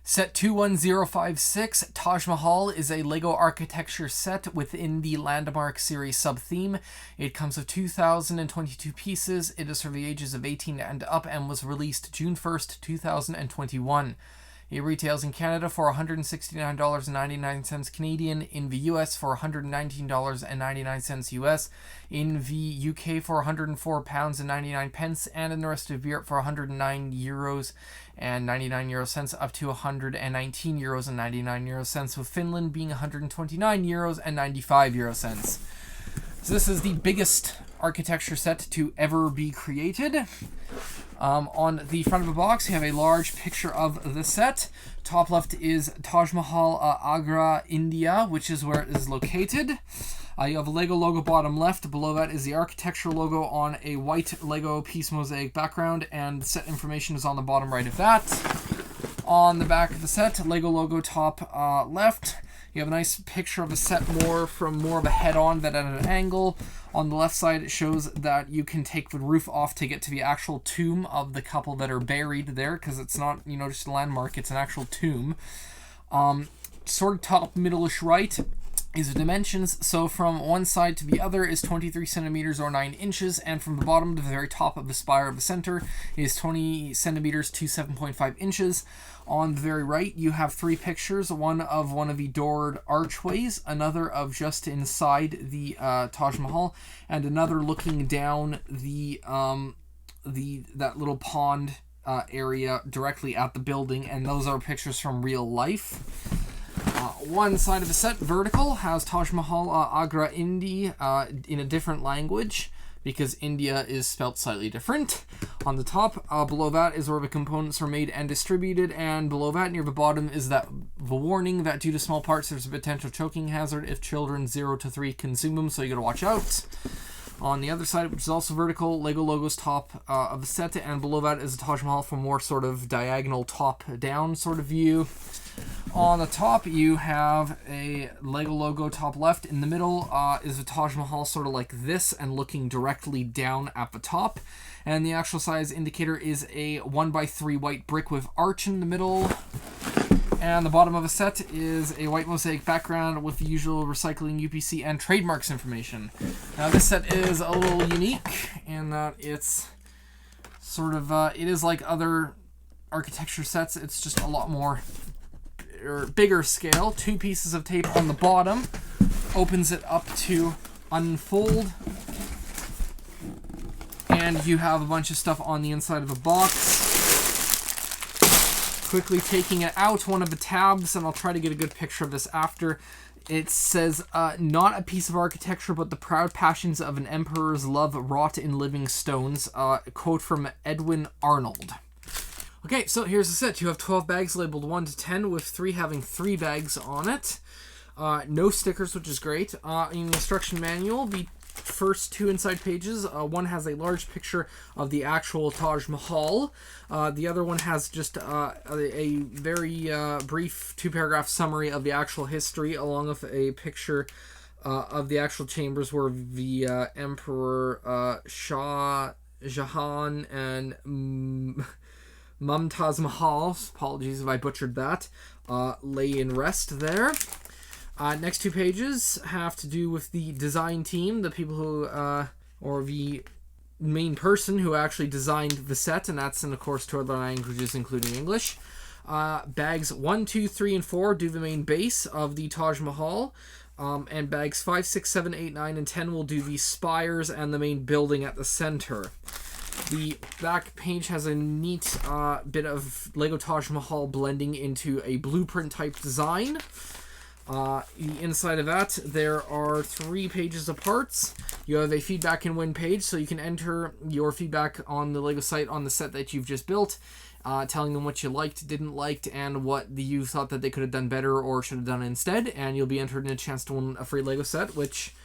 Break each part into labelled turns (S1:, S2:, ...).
S1: Set 21056, Taj Mahal, is a LEGO architecture set within the Landmark series sub-theme. It comes with 2,022 pieces. It is for the ages of 18 and up and was released June 1st, 2021. It retails in Canada for $169.99 Canadian, in the US for $119.99 US, in the UK for £104.99, and in the rest of Europe for €109.99 up to €119.99, with Finland being €129.95. So this is the biggest architecture set to ever be created. On the front of the box, you have a large picture of the set. Top left is Taj Mahal, Agra, India, which is where it is located. You have a LEGO logo bottom left. Below that is the architecture logo on a white LEGO piece mosaic background, and the set information is on the bottom right of that. On the back of the set, LEGO logo top left. You have a nice picture of a set from more of a head-on than at an angle. On the left side, it shows that you can take the roof off to get to the actual tomb of the couple that are buried there, because it's not, just a landmark, it's an actual tomb. Sort of top middle-ish right is the dimensions. So from one side to the other is 23 centimeters or 9 inches, and from the bottom to the very top of the spire of the center is 20 centimeters to 7.5 inches. On the very right, you have 3 pictures, one of the doored archways, another of just inside the Taj Mahal, and another looking down that little pond area directly at the building, and those are pictures from real life. One side of the set, vertical, has Taj Mahal, Agra, India, in a different language, because India is spelt slightly different. On the top, below that is where the components are made and distributed, and below that, near the bottom, is the warning that due to small parts, there's a potential choking hazard if children 0 to 3 consume them, so you gotta watch out. On the other side, which is also vertical, LEGO logos top of the set, and below that is a Taj Mahal for more sort of diagonal top-down sort of view. On the top, you have a LEGO logo top left. In the middle is a Taj Mahal sort of like this and looking directly down at the top. And the actual size indicator is a 1x3 white brick with arch in the middle. And the bottom of a set is a white mosaic background with the usual recycling, UPC, and trademarks information. Now this set is a little unique in that it's sort of, it is like other architecture sets. It's just a lot more bigger scale. 2 pieces of tape on the bottom opens it up to unfold, and you have a bunch of stuff on the inside of the box. Quickly taking it out, one of the tabs, and I'll try to get a good picture of this after. It says, not a piece of architecture, but the proud passions of an emperor's love wrought in living stones. A quote from Edwin Arnold. Okay, so here's the set. You have 12 bags labeled 1 to 10, with 3 having 3 bags on it. No stickers, which is great. In the instruction manual, the first 2 inside pages, one has a large picture of the actual Taj Mahal. The other one has just a very brief 2-paragraph summary of the actual history, along with a picture of the actual chambers where the Emperor Shah Jahan and Mumtaz Mahal, apologies if I butchered that, lay in rest there. Next 2 pages have to do with the design team, the people who, or the main person who actually designed the set, and that's in, of course, 2 other languages, including English. Bags 1, 2, 3, and 4 do the main base of the Taj Mahal, and bags 5, 6, 7, 8, 9, and 10 will do the spires and the main building at the center. The back page has a neat bit of LEGO Taj Mahal blending into a blueprint type design. The inside of that, there are 3 pages of parts. You have a feedback and win page, so you can enter your feedback on the LEGO site on the set that you've just built, telling them what you liked, didn't like, and what you thought that they could have done better or should have done instead, and you'll be entered in a chance to win a free LEGO set, which,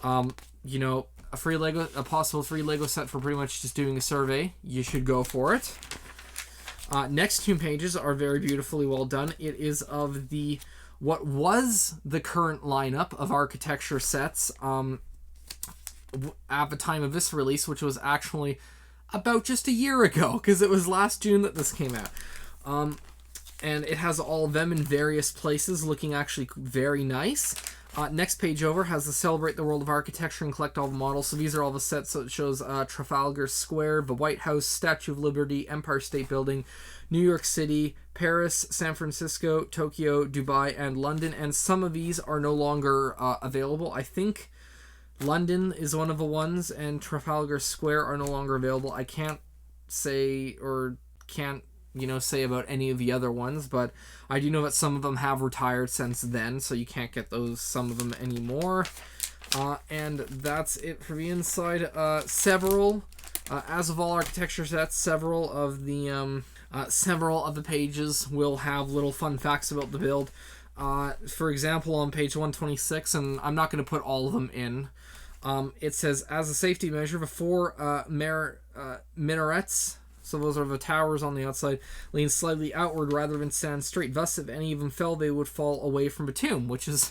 S1: a possible free LEGO set for pretty much just doing a survey. You should go for it. Next 2 pages are very beautifully well done. It is of what was the current lineup of architecture sets at the time of this release, which was actually about just a year ago, because it was last June that this came out. and it has all of them in various places, looking actually very nice. Next page over has the Celebrate the World of Architecture and Collect All the Models. So these are all the sets. So it shows Trafalgar Square, the White House, Statue of Liberty, Empire State Building, New York City, Paris, San Francisco, Tokyo, Dubai, and London. And some of these are no longer available. I think London is one of the ones, and Trafalgar Square are no longer available. I can't say or can't say about any of the other ones, but I do know that some of them have retired since then, so you can't get some of them anymore. And that's it for the inside. As of all architecture sets, several of the pages will have little fun facts about the build. For example, on page 126, and I'm not going to put all of them in, it says, as a safety measure, the four minarets, so those are the towers on the outside, lean slightly outward rather than stand straight. Thus, if any of them fell, they would fall away from the tomb, which is,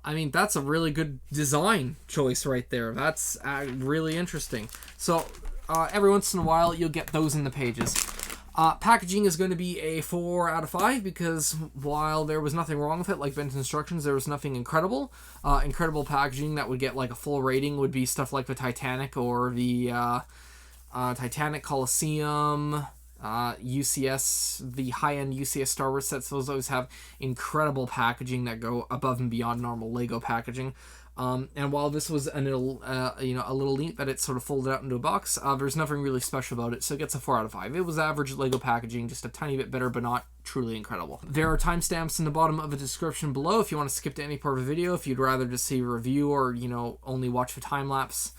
S1: that's a really good design choice right there. That's really interesting. So, every once in a while, you'll get those in the pages. Packaging is going to be a 4 out of 5 because while there was nothing wrong with it, like Ben's instructions, there was nothing incredible. Incredible packaging that would get like a full rating would be stuff like the Titanic or the Titanic Coliseum, UCS, the high-end UCS Star Wars sets. Those always have incredible packaging that go above and beyond normal Lego packaging. And while this was a little neat that it sort of folded out into a box, there's nothing really special about it, so it gets a 4 out of 5. It was average Lego packaging, just a tiny bit better, but not truly incredible. There are timestamps in the bottom of the description below if you want to skip to any part of the video, if you'd rather just see a review or, only watch the time-lapse.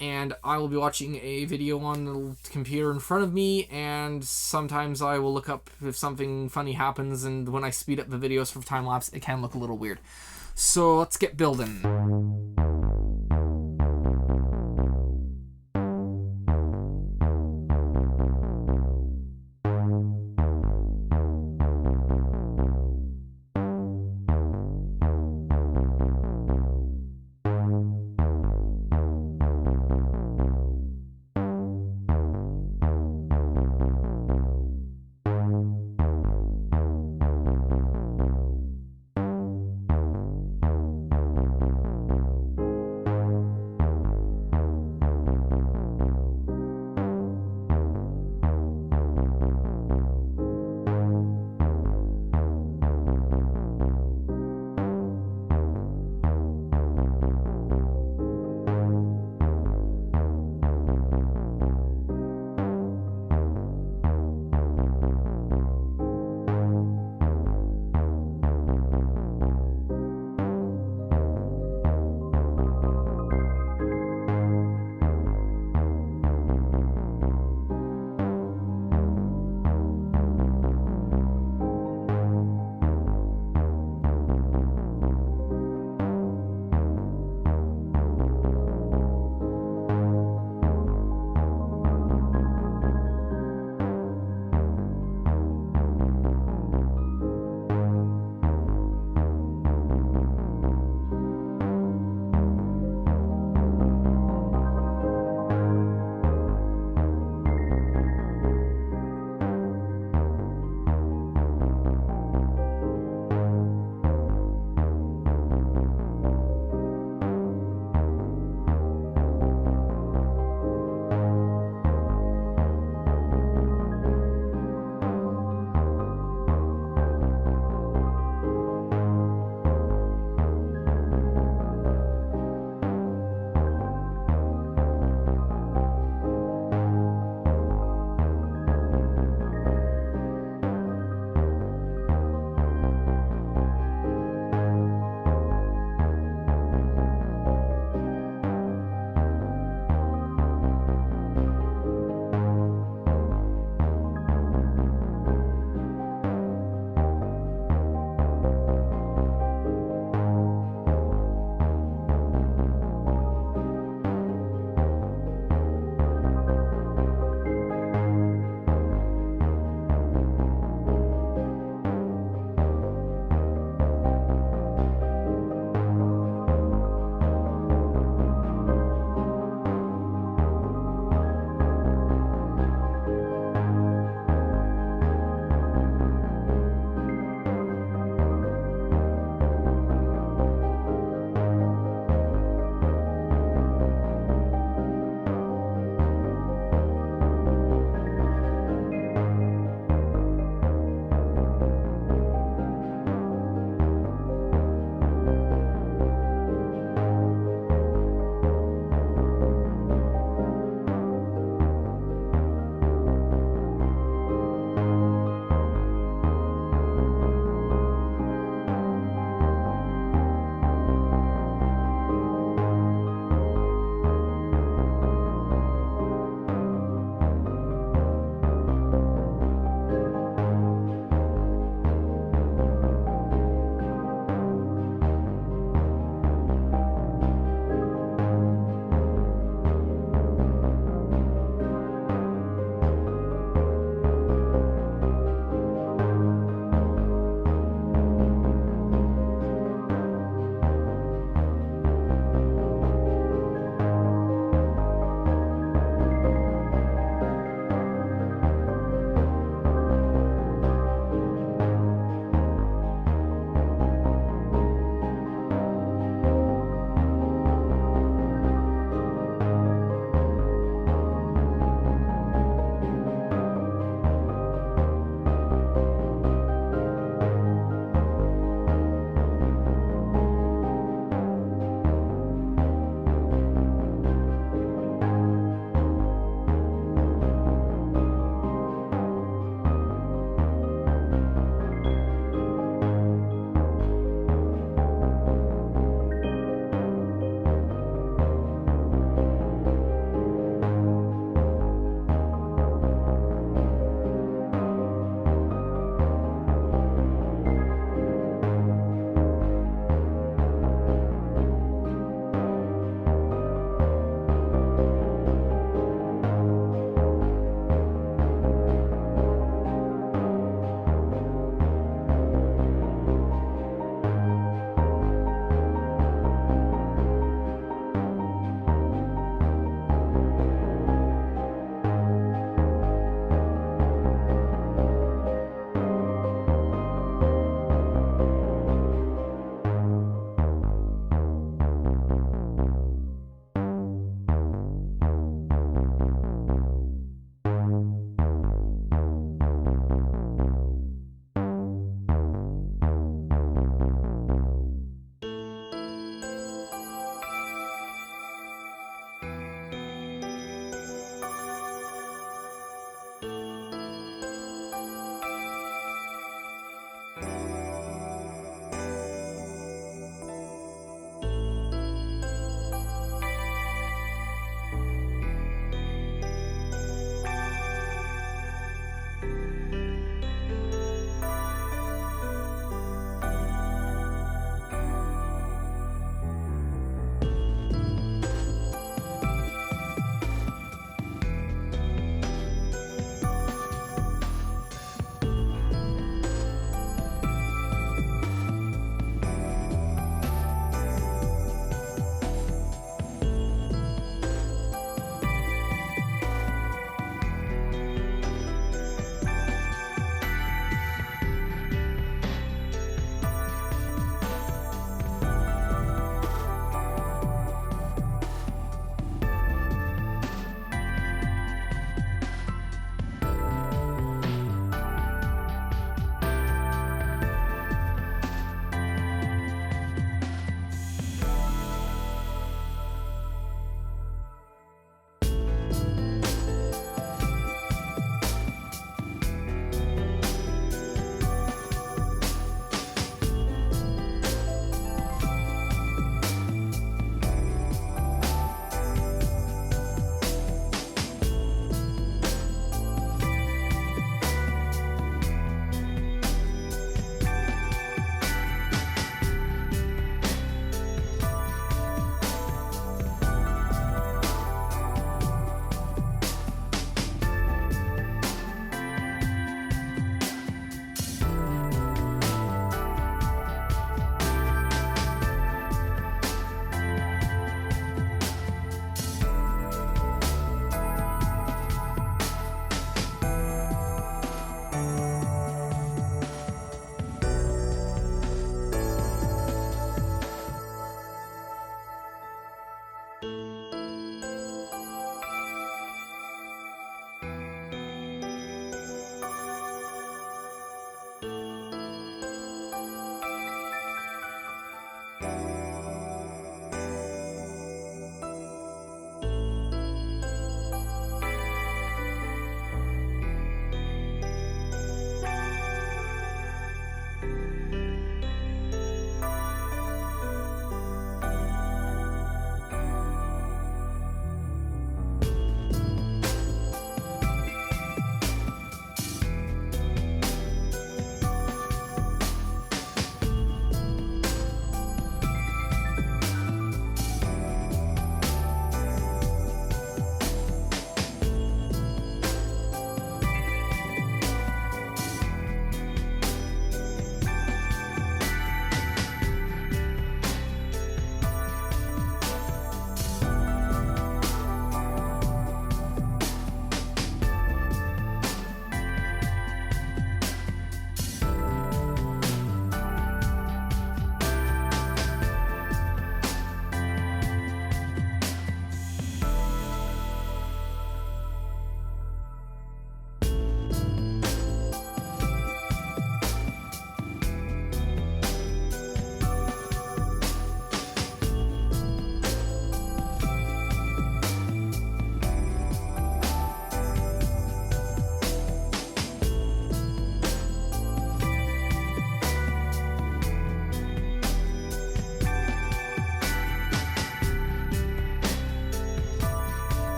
S1: And I will be watching a video on the computer in front of me, and sometimes I will look up if something funny happens, and when I speed up the videos for time-lapse, it can look a little weird. So let's get building.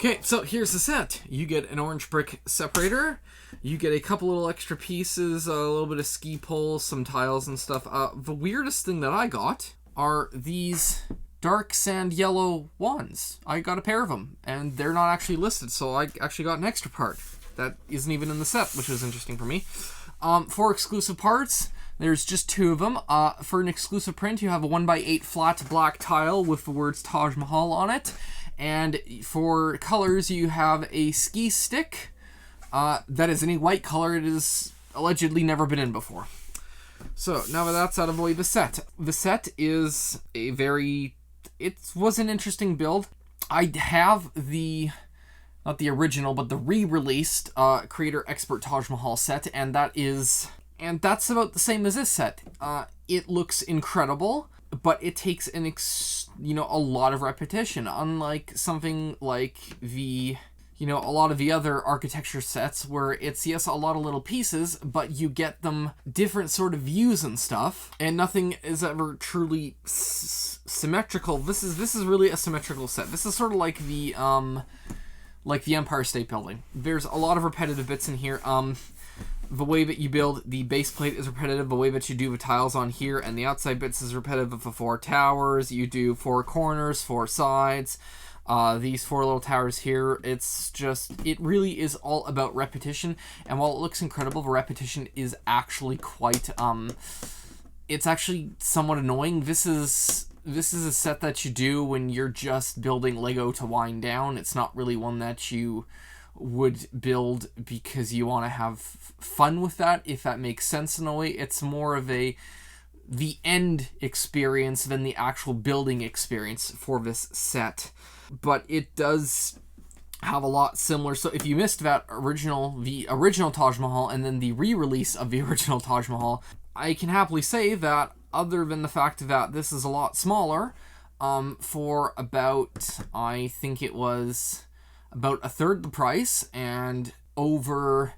S1: Okay, so here's the set. You get an orange brick separator. You get a couple little extra pieces, a little bit of ski poles, some tiles and stuff. The weirdest thing that I got are these dark sand yellow wands. I got a pair of them, and they're not actually listed, so I actually got an extra part that isn't even in the set, which was interesting for me. For exclusive parts, there's just 2 of them. For an exclusive print, you have a 1x8 flat black tile with the words Taj Mahal on it. And for colors, you have a ski stick that is in a white color. It has allegedly never been in before. So now that that's out of the way, the set. The set is a very... It was an interesting build. I have the... Not the original, but the re-released Creator Expert Taj Mahal set, and that's about the same as this set. It looks incredible, but it takes a lot of repetition. Unlike something like a lot of the other architecture sets where it's, yes, a lot of little pieces, but you get them different sort of views and stuff, and nothing is ever truly symmetrical. This is really a symmetrical set. This is sort of like the Empire State Building. There's a lot of repetitive bits in here. The way that you build the base plate is repetitive. The way that you do the tiles on here and the outside bits is repetitive of the 4 towers. You do 4 corners, 4 sides. These 4 little towers here, it really is all about repetition. And while it looks incredible, the repetition is actually quite, it's actually somewhat annoying. This is a set that you do when you're just building Lego to wind down. It's not really one that you would build because you want to have fun with that, if that makes sense in a way. It's more of the end experience than the actual building experience for this set. But it does have a lot similar. So if you missed the original Taj Mahal and then the re-release of the original Taj Mahal, I can happily say that other than the fact that this is a lot smaller, for about, I think it was about 1/3 the price, and about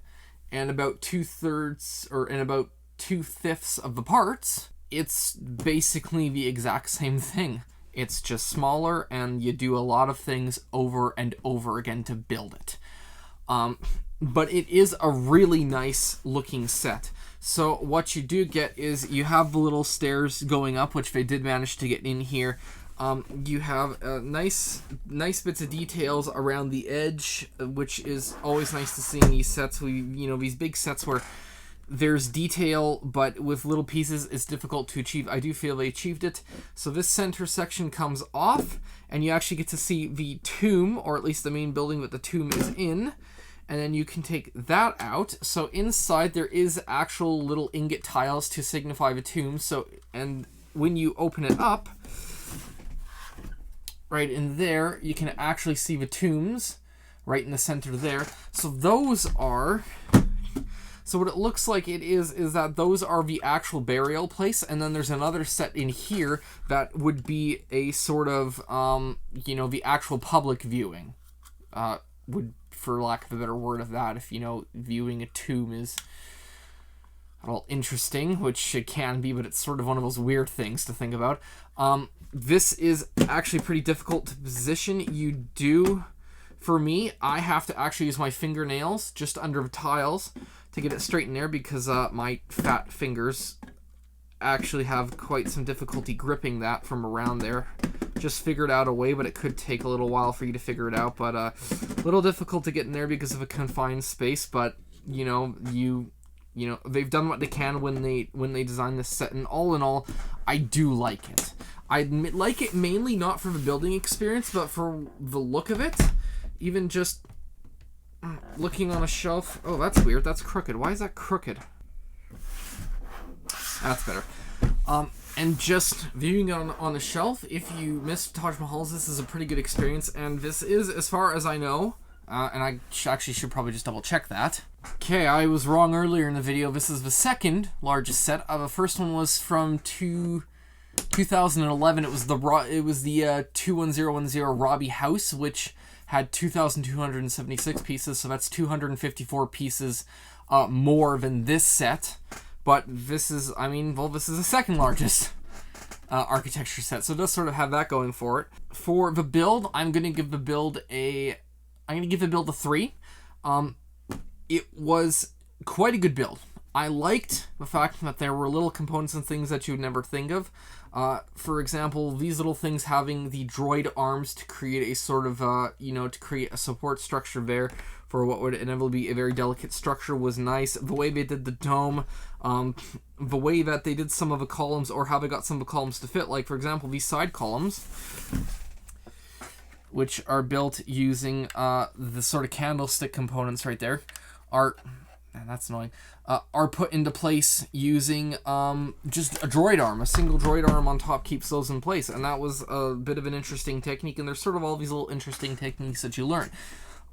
S1: 2/3 and about 2/5 of the parts, it's basically the exact same thing. It's just smaller, and you do a lot of things over and over again to build it. But it is a really nice looking set. So what you do get is you have the little stairs going up, which they did manage to get in here. You have nice bits of details around the edge, which is always nice to see in these sets. These big sets where there's detail, but with little pieces, it's difficult to achieve. I do feel they achieved it. So this center section comes off, and you actually get to see the tomb, or at least the main building that the tomb is in. And then you can take that out. So inside there is actual little ingot tiles to signify the tomb. And when you open it up, right in there, you can actually see the tombs right in the center there. So what it looks like it is that those are the actual burial place, and then there's another set in here that would be a sort of, the actual public viewing. For lack of a better word of that, if viewing a tomb is all interesting, which it can be, but it's sort of one of those weird things to think about. This is actually pretty difficult to position. For me, I have to actually use my fingernails just under the tiles to get it straight in there, because my fat fingers actually have quite some difficulty gripping that from around there. Just figured out a way, but it could take a little while for you to figure it out. But a little difficult to get in there because of a confined space. But they've done what they can when they designed this set, and all in all, I do like it. I like it mainly not for the building experience, but for the look of it. Even just looking on a shelf. Oh, that's weird. That's crooked. Why is that crooked? That's better. And just viewing it on a shelf, if you missed Taj Mahals, this is a pretty good experience, and this is, as far as I know, and I actually should probably just double check that. Okay, I was wrong earlier in the video. This is the second largest set. The first one was from 2011. It was the 21010 Robbie House, which had 2,276 pieces, so that's 254 pieces more than this set. But this is the second largest architecture set, so it does sort of have that going for it. For the build, I'm going to give the build a I'm going to give the build a 3. It was quite a good build. I liked the fact that there were little components and things that you'd never think of. For example, these little things having the droid arms to create a sort of, to create a support structure there for what would inevitably be a very delicate structure was nice. The way they did the dome, the way that they did some of the columns, or how they got some of the columns to fit, like, for example, these side columns, which are built using the sort of candlestick components right there, are... Man, that's annoying. Are put into place using just a droid arm. A single droid arm on top keeps those in place. And that was a bit of an interesting technique. And there's sort of all these little interesting techniques that you learn.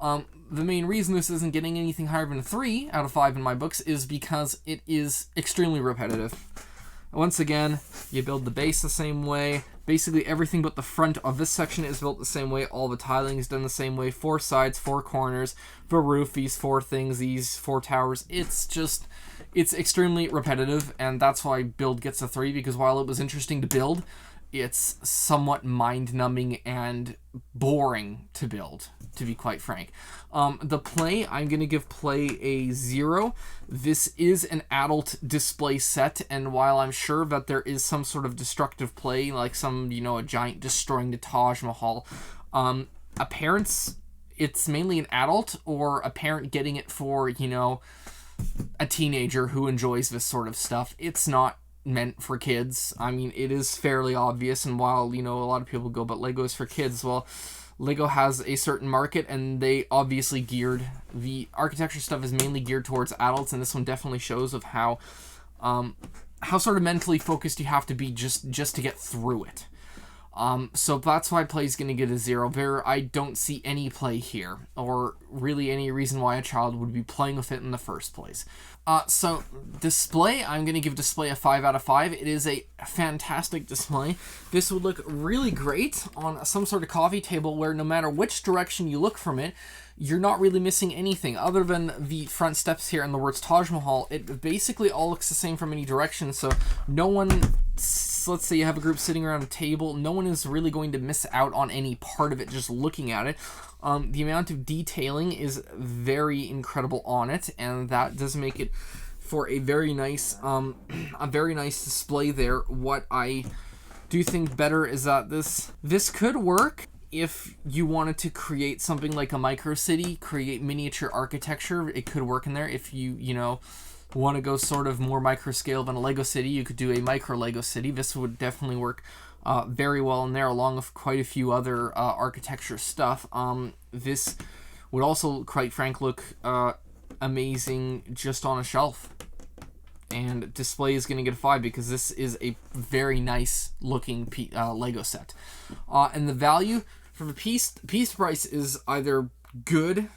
S1: The main reason this isn't getting anything higher than a 3 out of 5 in my books is because it is extremely repetitive. Once again, you build the base the same way. Basically everything but the front of this section is built the same way. All the tiling is done the same way. 4 sides, 4 corners, the roof, these 4 things, these 4 towers. It's extremely repetitive, and that's why build gets a 3, because while it was interesting to build, it's somewhat mind-numbing and boring to build, to be quite frank. The play, I'm going to give play a 0. This is an adult display set, and while I'm sure that there is some sort of destructive play, like some, a giant destroying the Taj Mahal, it's mainly an adult or a parent getting it for, a teenager who enjoys this sort of stuff. It's not meant for kids. I mean, it is fairly obvious, and while, a lot of people go, but Lego is for kids, well, Lego has a certain market, and they obviously the architecture stuff is mainly geared towards adults, and this one definitely shows of how sort of mentally focused you have to be just to get through it. So that's why play is going to get a 0. I don't see any play here, or really any reason why a child would be playing with it in the first place. So display, I'm going to give display a 5 out of 5. It is a fantastic display. This would look really great on some sort of coffee table where no matter which direction you look from it, you're not really missing anything other than the front steps here and the words Taj Mahal. It basically all looks the same from any direction, so no one, let's say you have a group sitting around a table, no one is really going to miss out on any part of it just looking at it. The amount of detailing is very incredible on it, and that does make it for a very nice display there. What I do think better is that this could work if you wanted to create something like a micro city, create miniature architecture. It could work in there. If you want to go sort of more micro scale than a Lego city, you could do a micro Lego city. This would definitely work very well in there, along with quite a few other architecture stuff. This would also, quite frank, look amazing just on a shelf. And display is going to get a 5 because this is a very nice looking Lego set. And the value for the piece price is either good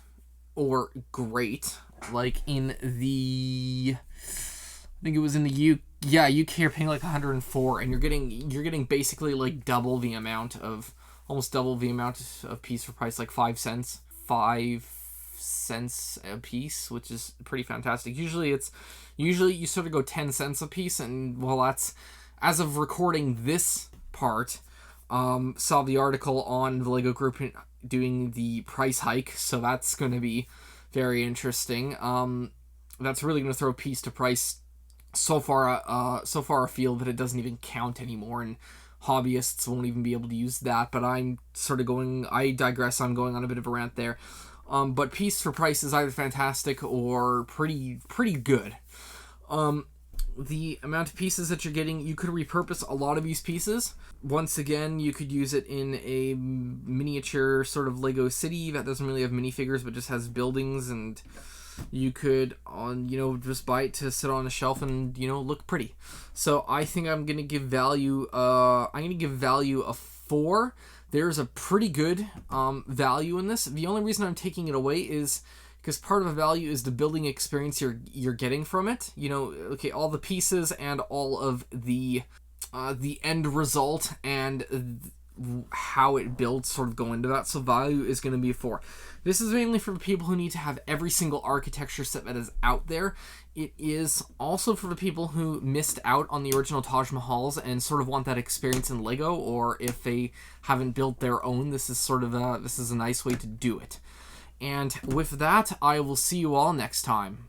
S1: or great. Like in the, I think it was in the UK you're paying like 104, and you're getting basically like almost double the amount of piece for price, like 5 cents a piece, which is pretty fantastic. Usually you sort of go 10 cents a piece, and well, that's, as of recording this part, saw the article on the Lego group doing the price hike, so that's going to be very interesting. That's really going to throw piece to price so far afield that it doesn't even count anymore, and hobbyists won't even be able to use that. But I digress. I'm going on a bit of a rant there. But piece for price is either fantastic or pretty good. The amount of pieces that you're getting, you could repurpose a lot of these pieces. Once again, you could use it in a miniature sort of Lego city that doesn't really have minifigures but just has buildings, and you could just buy it to sit on a shelf and look pretty. So I think I'm gonna give value a 4. There's a pretty good value in this. The only reason I'm taking it away is because part of the value is the building experience you're getting from it. All the pieces and all of the end result and how it builds sort of go into that. So value is going to be a 4. This is mainly for people who need to have every single architecture set that is out there. It is also for the people who missed out on the original Taj Mahals and sort of want that experience in Lego, or if they haven't built their own, this is a nice way to do it. And with that, I will see you all next time.